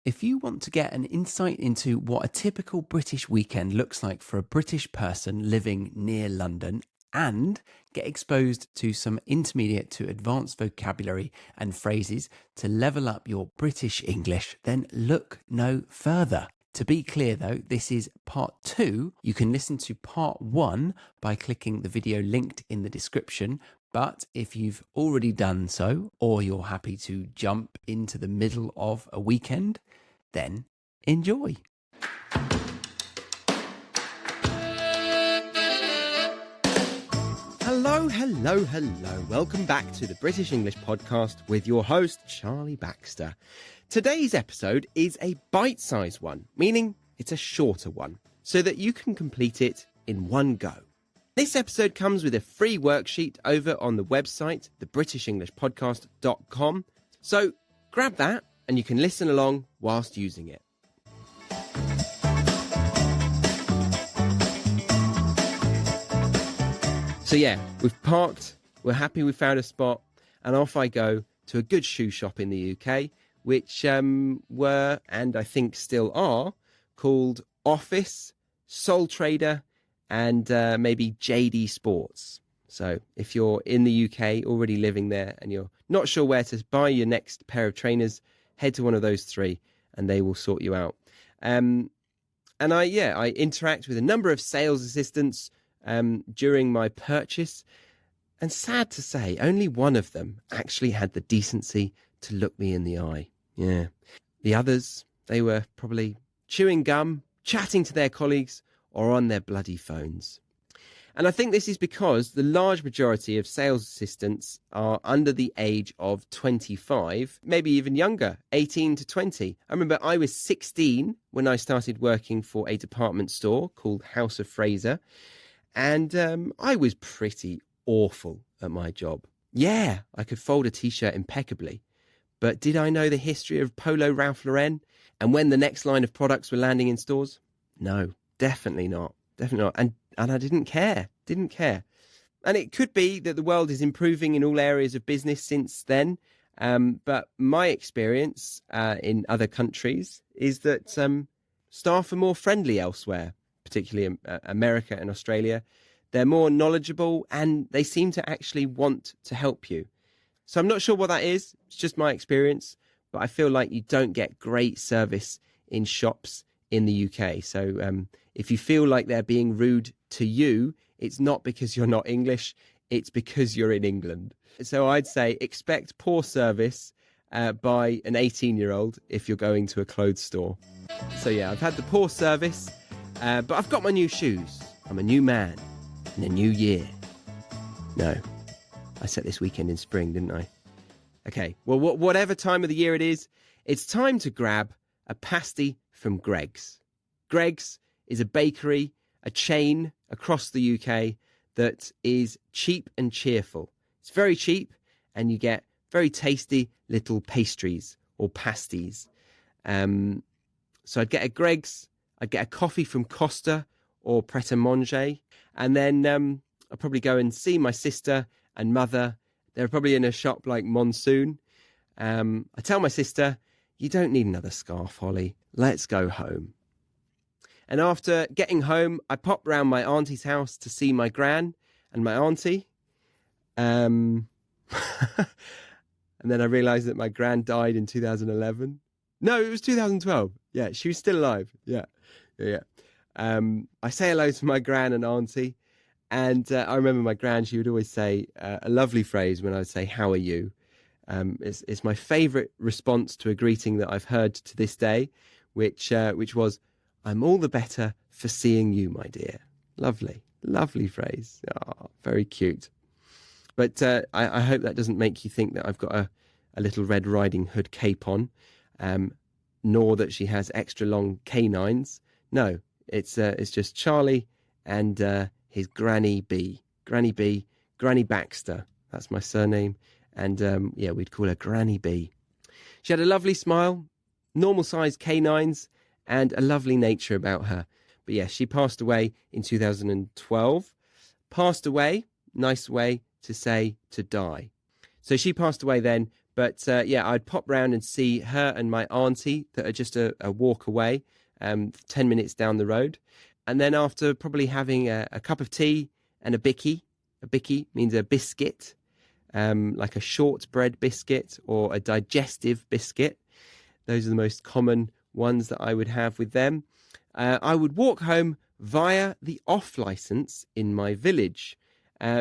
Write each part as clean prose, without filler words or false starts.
If you want to get an insight into what a typical British weekend looks like for a British person living near London and get exposed to some intermediate to advanced vocabulary and phrases to level up your British English, then look no further. To be clear though, this is part 2. You can listen to part 1 by clicking the video linked in the description. But if you've already done so, or you're happy to jump into the middle of a weekend, then enjoy. Hello. Welcome back to the British English podcast with your host, Charlie Baxter. Today's episode is a bite-sized one, meaning it's a shorter one, so that you can complete it in one go. This episode comes with a free worksheet over on the website, thebritishenglishpodcast.com. So grab that and you can listen along whilst using it. So yeah, we've parked, we're happy we found a spot, and off I go to a good shoe shop in the UK, which were, and I think still are, called Office, Sole Trader, and maybe JD Sports. So if you're in the UK, already living there, and you're not sure where to buy your next pair of trainers, head to one of those three, and they will sort you out. And I interact with a number of sales assistants during my purchase, and sad to say, only one of them actually had the decency to look me in the eye. Yeah. The others, they were probably chewing gum, chatting to their colleagues, or on their bloody phones. And I think this is because the large majority of sales assistants are under the age of 25, maybe even younger, 18 to 20. I remember I was 16 when I started working for a department store called House of Fraser, and I was pretty awful at my job. Yeah, I could fold a t-shirt impeccably, but did I know the history of Polo Ralph Lauren and when the next line of products were landing in stores? No. Definitely not. And I didn't care. And it could be that the world is improving in all areas of business since then. But my experience in other countries is that staff are more friendly elsewhere, particularly America and Australia. They're more knowledgeable and they seem to actually want to help you. So I'm not sure what that is. It's just my experience. But I feel like you don't get great service in shops in the UK. So if you feel like they're being rude to you, it's not because you're not English, it's because you're in England. So I'd say expect poor service by an 18-year-old if you're going to a clothes store. So yeah, I've had the poor service, but I've got my new shoes. I'm a new man in a new year. No, I set this weekend in spring, didn't I? Okay, well, whatever time of the year it is, it's time to grab a pasty from Greggs. Greggs is a bakery, a chain across the UK that is cheap and cheerful. It's very cheap and you get very tasty little pastries or pasties. So I'd get a Greggs, I'd get a coffee from Costa or Pret a Manger, and then I'd probably go and see my sister and mother. They're probably in a shop like Monsoon. I tell my sister, you don't need another scarf, Holly. Let's go home. And after getting home, I pop round my auntie's house to see my gran and my auntie. And then I realised that my gran died in 2011. No, it was 2012. Yeah, she was still alive. Yeah. I say hello to my gran and auntie. And I remember my gran, she would always say a lovely phrase when I would say, how are you? It's my favourite response to a greeting that I've heard to this day, which was, I'm all the better for seeing you, my dear. Lovely phrase. Oh, very cute. But I hope that doesn't make you think that I've got a little Red Riding Hood cape on, nor that she has extra long canines. No, it's just Charlie and his Granny B. Granny Baxter. That's my surname. And we'd call her Granny B. She had a lovely smile, normal-sized canines, and a lovely nature about her. But yeah, she passed away in 2012. Passed away, nice way to say to die. So she passed away then, But yeah, I'd pop round and see her and my auntie that are just a walk away, 10 minutes down the road. And then after probably having a cup of tea and a bicky means a biscuit, like a shortbread biscuit or a digestive biscuit. Those are the most common ones that I would have with them. I would walk home via the off license in my village.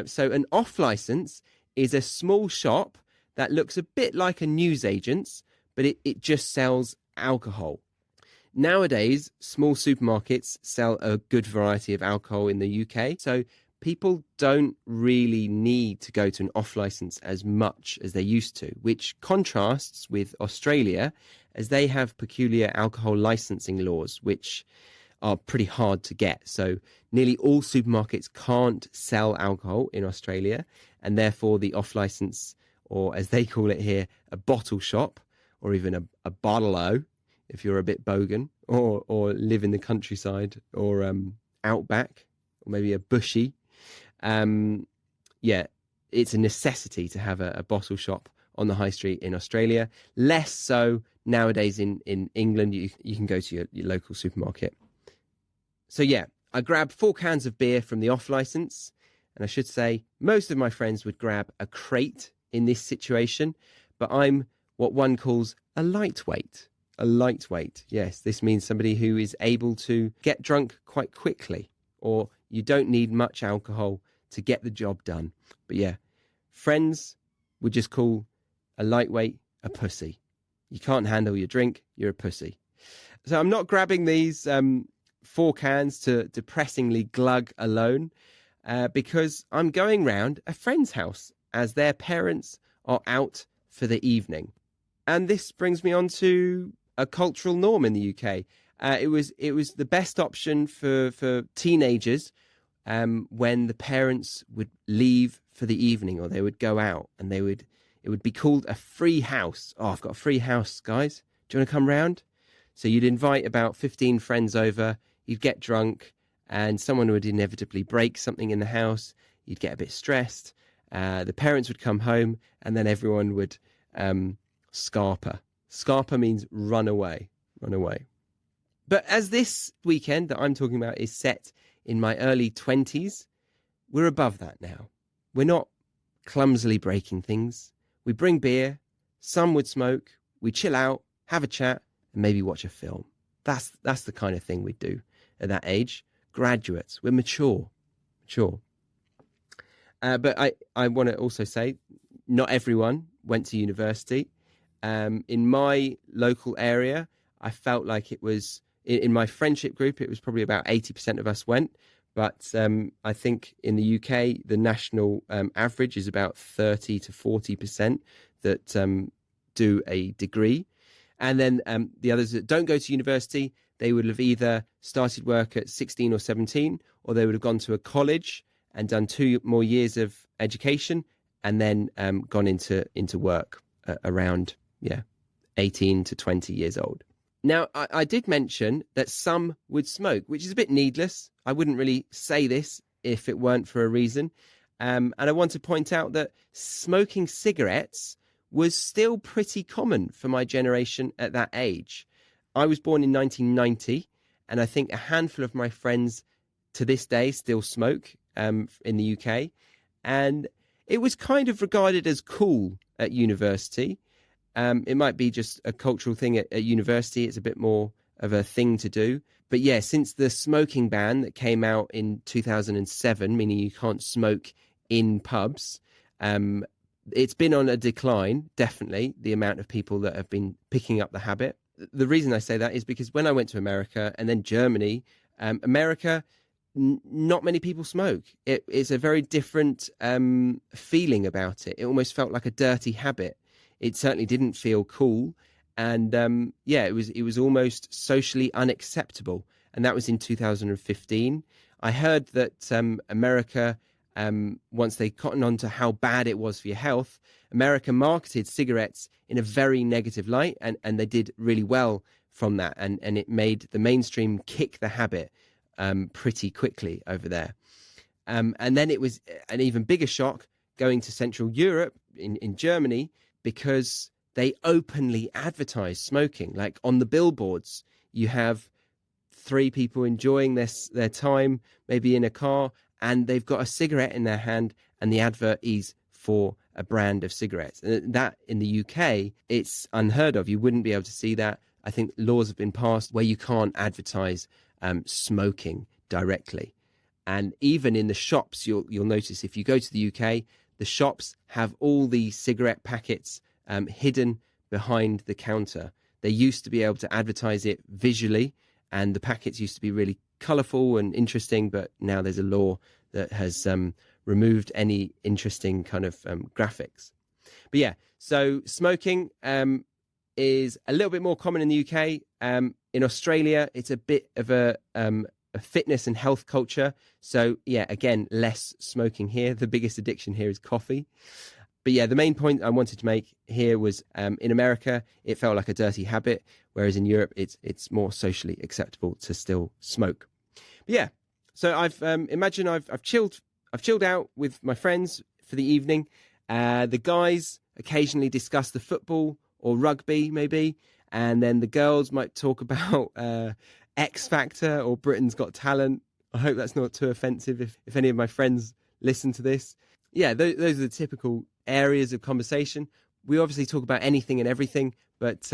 So an off license is a small shop that looks a bit like a newsagent's, but it just sells alcohol. Nowadays, small supermarkets sell a good variety of alcohol in the UK, so people don't really need to go to an off license as much as they used to, which contrasts with Australia, as they have peculiar alcohol licensing laws, which are pretty hard to get. So nearly all supermarkets can't sell alcohol in Australia, and therefore the off license, or as they call it here, a bottle shop, or even a bottle-o, if you're a bit bogan, or live in the countryside, or outback, or maybe a bushy. Yeah, it's a necessity to have a bottle shop on the high street in Australia. Less so nowadays in England. You can go to your local supermarket. So yeah, I grabbed 4 cans of beer from the off license. And I should say, most of my friends would grab a crate in this situation, but I'm what one calls a lightweight. A lightweight, yes. This means somebody who is able to get drunk quite quickly, or you don't need much alcohol to get the job done. But yeah, friends would just call a lightweight a pussy. You can't handle your drink, you're a pussy. So I'm not grabbing these 4 cans to depressingly glug alone, because I'm going round a friend's house as their parents are out for the evening. And this brings me on to a cultural norm in the UK. It was the best option for teenagers when the parents would leave for the evening, or they would go out, and it would be called a free house. Oh, I've got a free house, guys. Do you want to come round? So you'd invite about 15 friends over, you'd get drunk, and someone would inevitably break something in the house. You'd get a bit stressed. The parents would come home, and then everyone would scarper. Scarper means run away. Run away. But as this weekend that I'm talking about is set in my early 20s, we're above that now. We're not clumsily breaking things. We bring beer, some would smoke, we chill out, have a chat, and maybe watch a film. That's the kind of thing we'd do at that age. Graduates, we're mature. But I want to also say, not everyone went to university. In my local area, I felt like it was, in my friendship group, it was probably about 80% of us went. But I think in the UK, the national average is about 30 to 40% that do a degree. And then the others that don't go to university, they would have either started work at 16 or 17, or they would have gone to a college and done 2 more years of education, and then gone into work around 18 to 20 years old. Now, I did mention that some would smoke, which is a bit needless. I wouldn't really say this if it weren't for a reason. And I want to point out that smoking cigarettes was still pretty common for my generation at that age. I was born in 1990, and I think a handful of my friends to this day still smoke in the UK. And it was kind of regarded as cool at university. It might be just a cultural thing at university. It's a bit more of a thing to do. But yeah, since the smoking ban that came out in 2007, meaning you can't smoke in pubs, it's been on a decline, definitely, the amount of people that have been picking up the habit. The reason I say that is because when I went to America and then Germany, America, not many people smoke. It's a very different feeling about it. It almost felt like a dirty habit. It certainly didn't feel cool. And it was almost socially unacceptable. And that was in 2015. I heard that America, once they cottoned on to how bad it was for your health, America marketed cigarettes in a very negative light, and they did really well from that. And it made the mainstream kick the habit pretty quickly over there. And then it was an even bigger shock going to Central Europe in Germany. because they openly advertise smoking. Like on the billboards, you have three people enjoying their time, maybe in a car, and they've got a cigarette in their hand, and the advert is for a brand of cigarettes. And that in the UK, it's unheard of. You wouldn't be able to see that. I think laws have been passed where you can't advertise smoking directly. And even in the shops, you'll notice if you go to the UK, the shops have all the cigarette packets hidden behind the counter. They used to be able to advertise it visually, and the packets used to be really colourful and interesting, but now there's a law that has removed any interesting kind of graphics. But yeah, so smoking is a little bit more common in the UK. In Australia, it's a bit of a fitness and health culture. So yeah, again, less smoking here. The biggest addiction here is coffee. But yeah, the main point I wanted to make here was in America, it felt like a dirty habit, whereas in Europe, it's more socially acceptable to still smoke. But yeah, so I've chilled out with my friends for the evening. The guys occasionally discuss the football or rugby, maybe, and then the girls might talk about X Factor or Britain's Got Talent. I hope that's not too offensive if any of my friends listen to this. Yeah, those are the typical areas of conversation. We obviously talk about anything and everything, but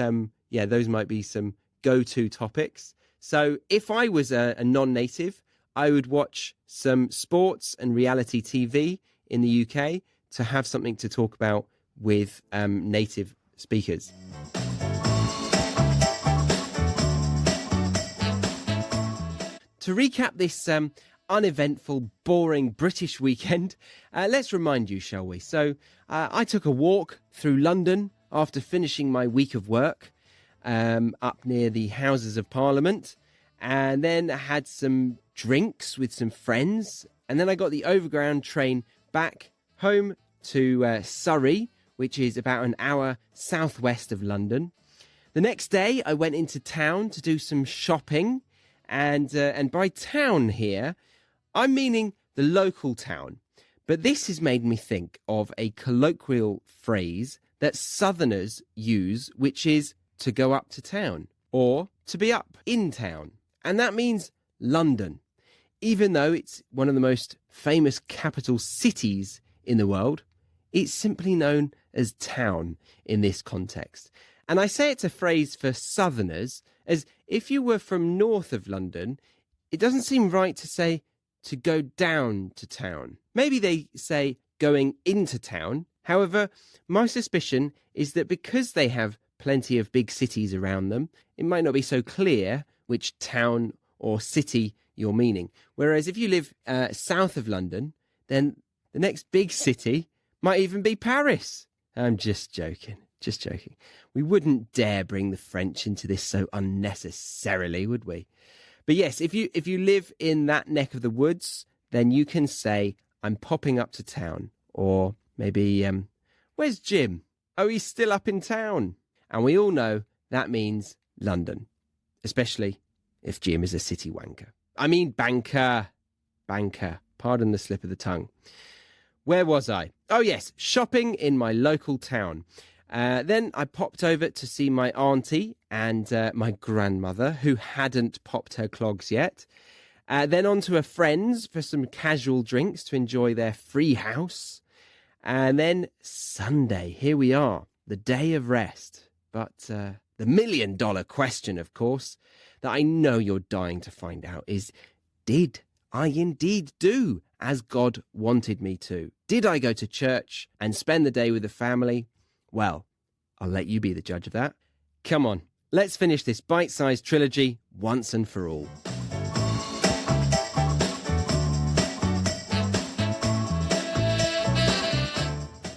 yeah, those might be some go-to topics. So if I was a non-native, I would watch some sports and reality TV in the UK to have something to talk about with native speakers. To recap this uneventful, boring British weekend, let's remind you, shall we? So I took a walk through London after finishing my week of work up near the Houses of Parliament, and then I had some drinks with some friends, and then I got the overground train back home to Surrey, which is about an hour southwest of London. The next day, I went into town to do some shopping, and by town here, I'm meaning the local town. But this has made me think of a colloquial phrase that Southerners use, which is to go up to town or to be up in town. And that means London. Even though it's one of the most famous capital cities in the world, it's simply known as town in this context. And I say it's a phrase for Southerners, as if you were from north of London, it doesn't seem right to say to go down to town. Maybe they say going into town. However, my suspicion is that because they have plenty of big cities around them, it might not be so clear which town or city you're meaning. Whereas if you live south of London, then the next big city might even be Paris. I'm just joking. Just joking. We wouldn't dare bring the French into this so unnecessarily, would we? But yes, if you live in that neck of the woods, then you can say, I'm popping up to town. Or maybe, where's Jim? Oh, he's still up in town. And we all know that means London, especially if Jim is a city wanker. I mean banker. Pardon the slip of the tongue. Where was I? Oh yes, shopping in my local town. Then I popped over to see my auntie and my grandmother, who hadn't popped her clogs yet. Then on to a friend's for some casual drinks to enjoy their free house. And then Sunday, here we are, the day of rest. But the million-dollar question, of course, that I know you're dying to find out is, did I indeed do as God wanted me to? Did I go to church and spend the day with the family? Well, I'll let you be the judge of that. Come on, let's finish this bite-sized trilogy once and for all.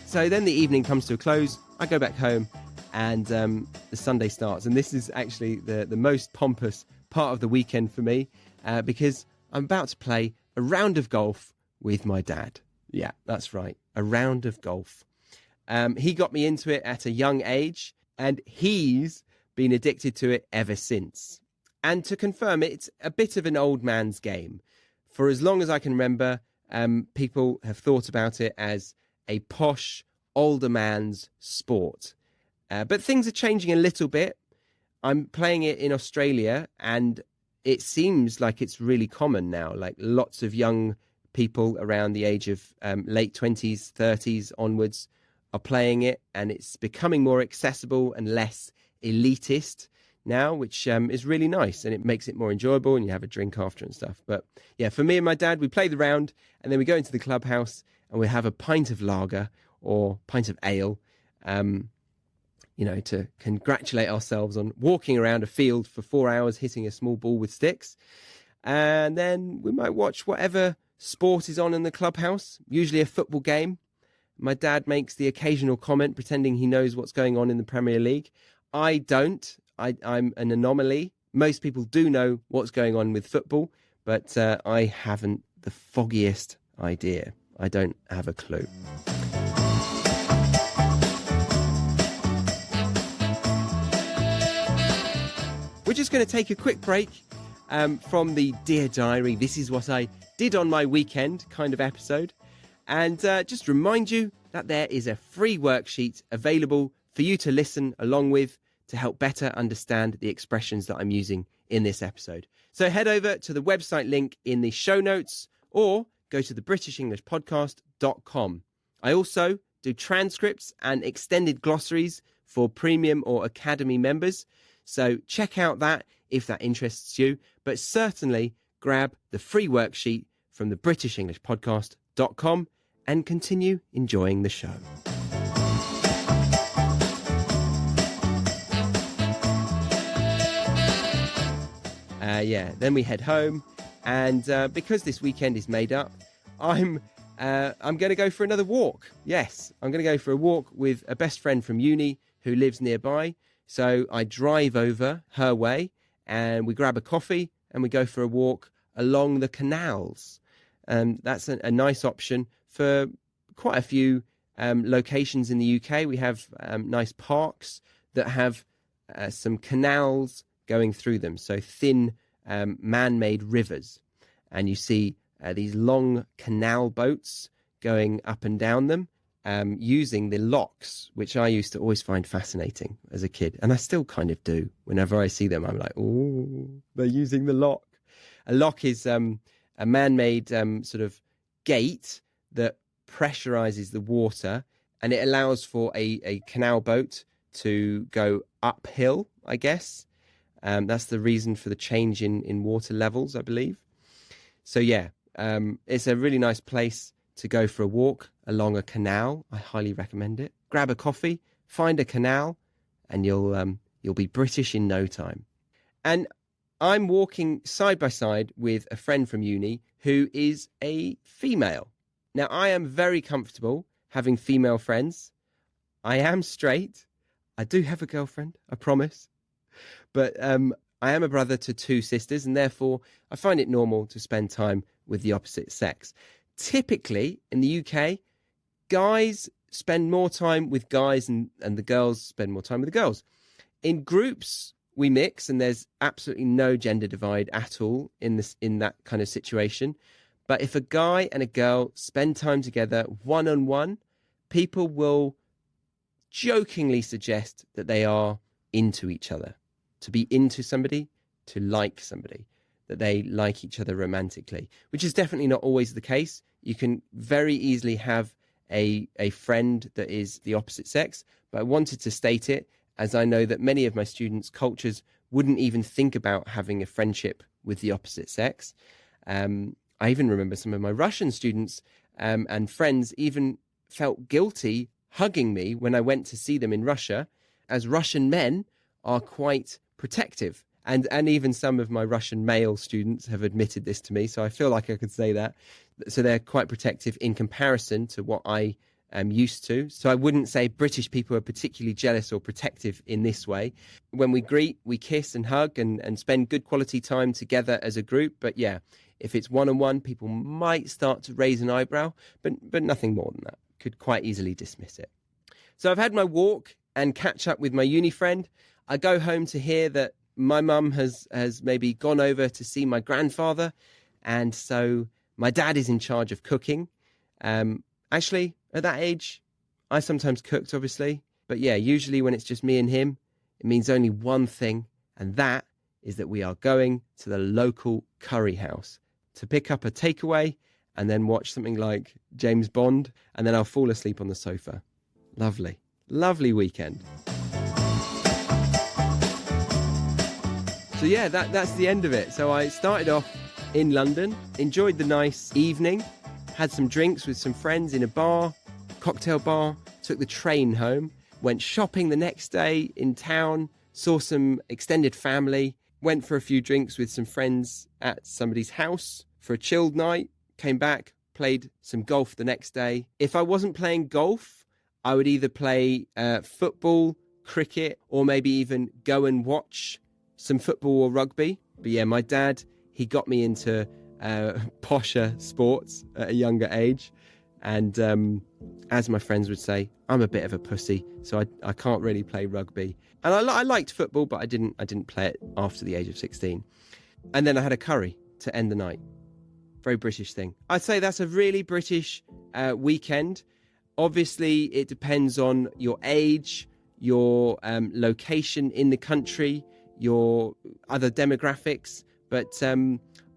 So then the evening comes to a close. I go back home and the Sunday starts. And this is actually the most pompous part of the weekend for me because I'm about to play a round of golf with my dad. Yeah, that's right. A round of golf. He got me into it at a young age, and he's been addicted to it ever since. And to confirm, it's a bit of an old man's game. For as long as I can remember, people have thought about it as a posh older man's sport. But things are changing a little bit. I'm playing it in Australia, and it seems like it's really common now. Like lots of young people around the age of late 20s, 30s onwards are playing it, and it's becoming more accessible and less elitist now, which is really nice, and it makes it more enjoyable, and you have a drink after and stuff. But yeah, for me and my dad, we play the round, and then we go into the clubhouse and we have a pint of lager or pint of ale, to congratulate ourselves on walking around a field for 4 hours hitting a small ball with sticks. And then we might watch whatever sport is on in the clubhouse, usually a football game. My dad makes the occasional comment pretending he knows what's going on in the Premier League. I don't. I'm an anomaly. Most people do know what's going on with football, but I haven't the foggiest idea. I don't have a clue. We're just going to take a quick break from the Dear Diary, this is what I did on my weekend kind of episode. And just remind you that there is a free worksheet available for you to listen along with to help better understand the expressions that I'm using in this episode. So head over to the website link in the show notes or go to thebritishenglishpodcast.com. I also do transcripts and extended glossaries for premium or academy members. So check out that if that interests you, but certainly grab the free worksheet from thebritishenglishpodcast.com and continue enjoying the show. Then we head home, and because this weekend is made up, I'm going to go for another walk. Yes, I'm going to go for a walk with a best friend from uni who lives nearby. So I drive over her way, and we grab a coffee, and we go for a walk along the canals. That's a nice option for quite a few locations in the UK. We have nice parks that have some canals going through them, so thin man-made rivers, and you see these long canal boats going up and down them using the locks, which I used to always find fascinating as a kid, and I still kind of do. Whenever I see them, I'm like, oh, they're using the lock. A lock is a man-made sort of gate that pressurizes the water, and it allows for a canal boat to go uphill, I guess. That's the reason for the change in water levels, I believe. So yeah, it's a really nice place to go for a walk along a canal. I highly recommend it. Grab a coffee, find a canal, and you'll be British in no time. And I'm walking side by side with a friend from uni who is a female. Now, I am very comfortable having female friends. I am straight. I do have a girlfriend, I promise. But I am a brother to two sisters, and therefore I find it normal to spend time with the opposite sex. Typically, in the UK, guys spend more time with guys and the girls spend more time with the girls. In groups, we mix, and there's absolutely no gender divide at all in that kind of situation. But if a guy and a girl spend time together one-on-one, people will jokingly suggest that they are into each other. To be into somebody, to like somebody, that they like each other romantically, which is definitely not always the case. You can very easily have a friend that is the opposite sex, but I wanted to state it as I know that many of my students' cultures wouldn't even think about having a friendship with the opposite sex. I even remember some of my Russian students and friends even felt guilty hugging me when I went to see them in Russia, as Russian men are quite protective. And even some of my Russian male students have admitted this to me, so I feel like I could say that. So they're quite protective in comparison to what I am used to. So I wouldn't say British people are particularly jealous or protective in this way. When we greet, we kiss and hug and spend good quality time together as a group. But yeah, if it's one-on-one, people might start to raise an eyebrow, but nothing more than that. Could quite easily dismiss it. So I've had my walk and catch up with my uni friend. I go home to hear that my mum has maybe gone over to see my grandfather, and so my dad is in charge of cooking. Actually, at that age, I sometimes cooked, obviously. But yeah, usually when it's just me and him, it means only one thing. And that is that we are going to the local curry house to pick up a takeaway and then watch something like James Bond. And then I'll fall asleep on the sofa. Lovely, lovely weekend. So yeah, that's the end of it. So I started off in London, enjoyed the nice evening, had some drinks with some friends in a bar, cocktail bar, took the train home, went shopping the next day in town, saw some extended family, went for a few drinks with some friends at somebody's house for a chilled night, came back, played some golf the next day. If I wasn't playing golf, I would either play football, cricket, or maybe even go and watch some football or rugby. But yeah, my dad, he got me into posher sports at a younger age. And as my friends would say, I'm a bit of a pussy, so I can't really play rugby. And I liked football, but I didn't play it after the age of 16. And then I had a curry to end the night. Very British thing. I'd say that's a really British weekend. Obviously, it depends on your age, your location in the country, your other demographics. But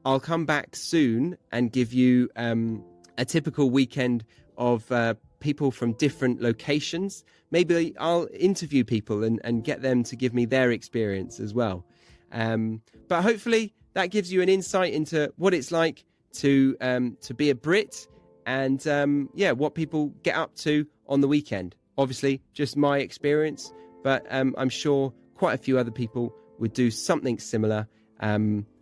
I'll come back soon and give you a typical weekend of people from different locations. Maybe I'll interview people and get them to give me their experience as well. But hopefully that gives you an insight into what it's like to be a Brit and what people get up to on the weekend. Obviously, just my experience, but I'm sure quite a few other people would do something similar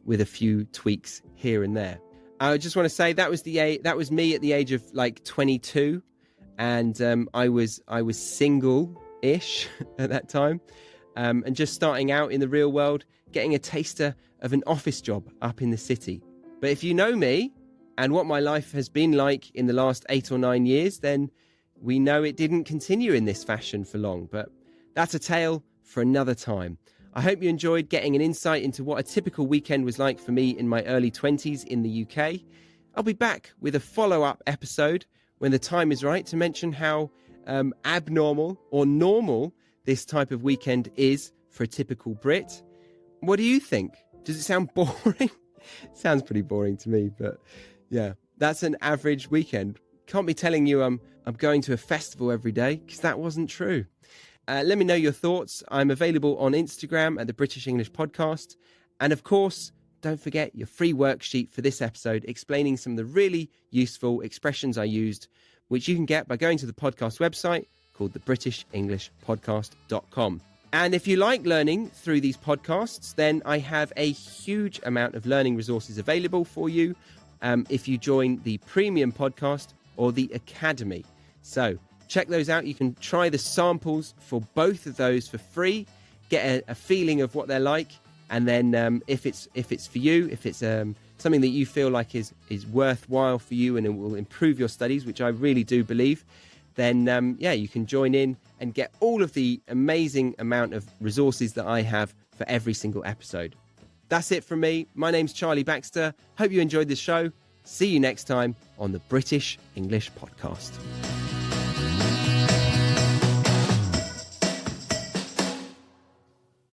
with a few tweaks here and there. I just want to say that was me at the age of like 22, and I was single-ish at that time, and just starting out in the real world, getting a taster of an office job up in the city. But if you know me and what my life has been like in the last 8 or 9 years, then we know it didn't continue in this fashion for long. But that's a tale for another time. I hope you enjoyed getting an insight into what a typical weekend was like for me in my early 20s in the UK. I'll be back with a follow-up episode when the time is right to mention how abnormal or normal this type of weekend is for a typical Brit. What do you think? Does it sound boring? It sounds pretty boring to me, but yeah, that's an average weekend. Can't be telling you I'm going to a festival every day, because that wasn't true. Let me know your thoughts. I'm available on Instagram at the British English Podcast. And of course, don't forget your free worksheet for this episode explaining some of the really useful expressions I used, which you can get by going to the podcast website called thebritishenglishpodcast.com. And if you like learning through these podcasts, then I have a huge amount of learning resources available for you if you join the Premium Podcast or the Academy. So check those out. You can try the samples for both of those for free, get a feeling of what they're like, and then if it's for you, if it's something that you feel like is worthwhile for you and it will improve your studies, which I really do believe, then you can join in and get all of the amazing amount of resources that I have for every single episode. That's it from me. My name's Charlie Baxter. Hope you enjoyed this show. See you next time on the British English Podcast.